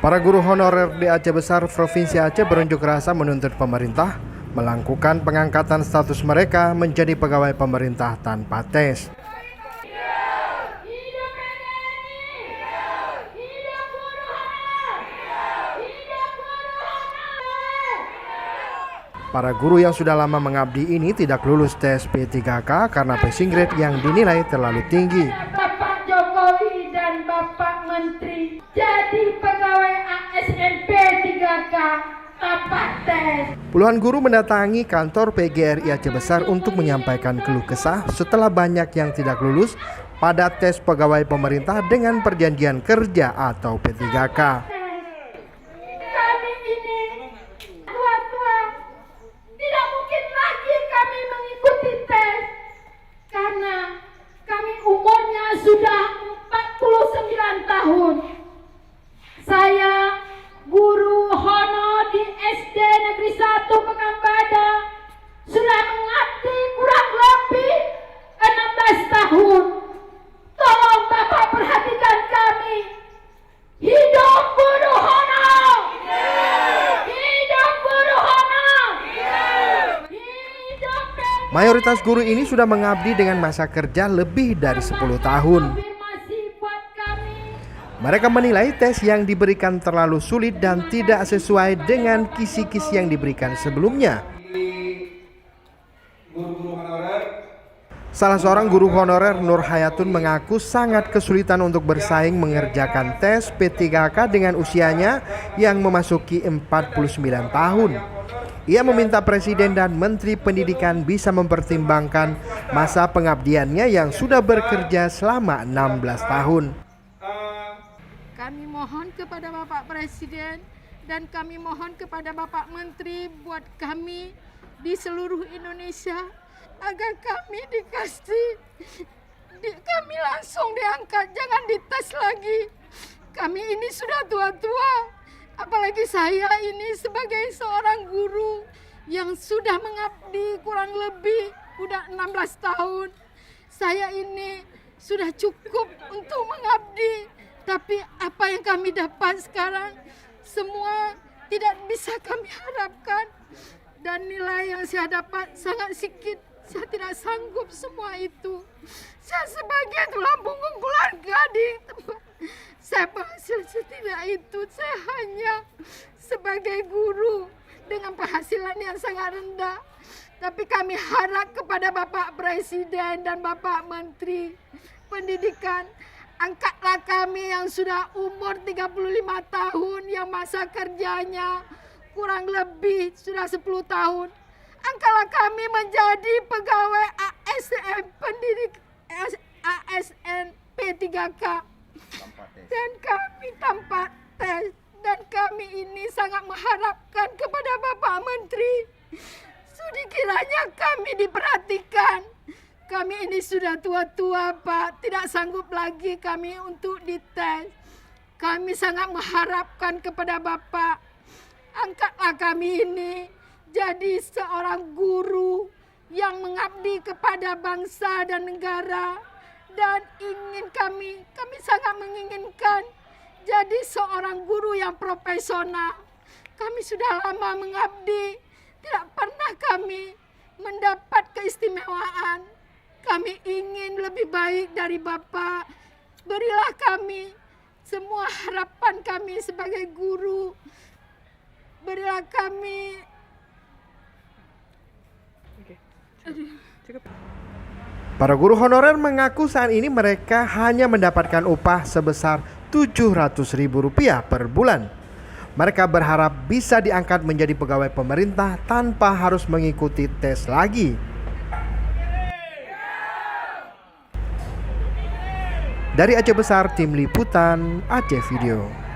Para guru honorer di Aceh Besar Provinsi Aceh berunjuk rasa menuntut pemerintah melakukan pengangkatan status mereka menjadi pegawai pemerintah tanpa tes. Para guru yang sudah lama mengabdi ini tidak lulus tes P3K karena passing grade yang dinilai terlalu tinggi. Bapak Jokowi dan Bapak Menteri jadi pegawai ASN P3K tanpa tes. Puluhan guru mendatangi kantor PGRI Aceh Besar untuk menyampaikan keluh kesah setelah banyak yang tidak lulus pada tes pegawai pemerintah dengan perjanjian kerja atau P3K. Kami ini tua-tua, tidak mungkin lagi kami mengikuti tes karena kami umurnya sudah 49 tahun. Saya guru honor di SD Negeri 1 Pekanbadak sudah mengabdi kurang lebih 16 tahun. Tolong Bapak perhatikan kami. Hidup guru honor! Hidup guru honor! Hidup Mayoritas guru ini sudah mengabdi dengan masa kerja lebih dari 10 tahun. afirmasi buat kami. Mereka menilai tes yang diberikan terlalu sulit dan tidak sesuai dengan kisi-kisi yang diberikan sebelumnya. Salah seorang guru honorer, Nur Hayatun, mengaku sangat kesulitan untuk bersaing mengerjakan tes P3K dengan usianya yang memasuki 49 tahun. Ia meminta Presiden dan Menteri Pendidikan bisa mempertimbangkan masa pengabdiannya yang sudah bekerja selama 16 tahun. Kami mohon kepada Bapak Presiden dan kami mohon kepada Bapak Menteri buat kami di seluruh Indonesia agar kami kami langsung diangkat, jangan dites lagi. Kami ini sudah tua-tua, apalagi saya ini sebagai seorang guru yang sudah mengabdi kurang lebih udah 16 tahun. Saya ini sudah cukup untuk mengabdi, tapi apa yang kami dapat sekarang semua tidak bisa kami harapkan. Dan nilai yang saya dapat sangat sedikit. Saya tidak sanggup semua itu. Saya sebagai tulang punggung keluarga di tempat saya berhasil setidak itu. Saya hanya sebagai guru dengan penghasilan yang sangat rendah. Tapi kami harap kepada Bapak Presiden dan Bapak Menteri Pendidikan, angkatlah kami yang sudah umur 35 tahun yang masa kerjanya kurang lebih sudah 10 tahun. Angkatlah kami menjadi pegawai ASN P3K dan kami tanpa tes. Dan kami ini sangat mengharapkan kepada Bapak Menteri kiranya kami diperhatikan. Kami ini sudah tua-tua, Pak, tidak sanggup lagi kami untuk dites. Kami sangat mengharapkan kepada Bapak, angkatlah kami ini jadi seorang guru yang mengabdi kepada bangsa dan negara. Dan kami sangat menginginkan jadi seorang guru yang profesional. Kami sudah lama mengabdi, tidak pernah kami mendapat keistimewaan. Kami ingin lebih baik dari Bapak. Berilah kami semua harapan kami sebagai guru. Berilah kami. Para guru honorer mengaku saat ini mereka hanya mendapatkan upah sebesar Rp700.000 per bulan. Mereka berharap bisa diangkat menjadi pegawai pemerintah tanpa harus mengikuti tes lagi. Dari Aceh Besar, Tim Liputan Aceh Video.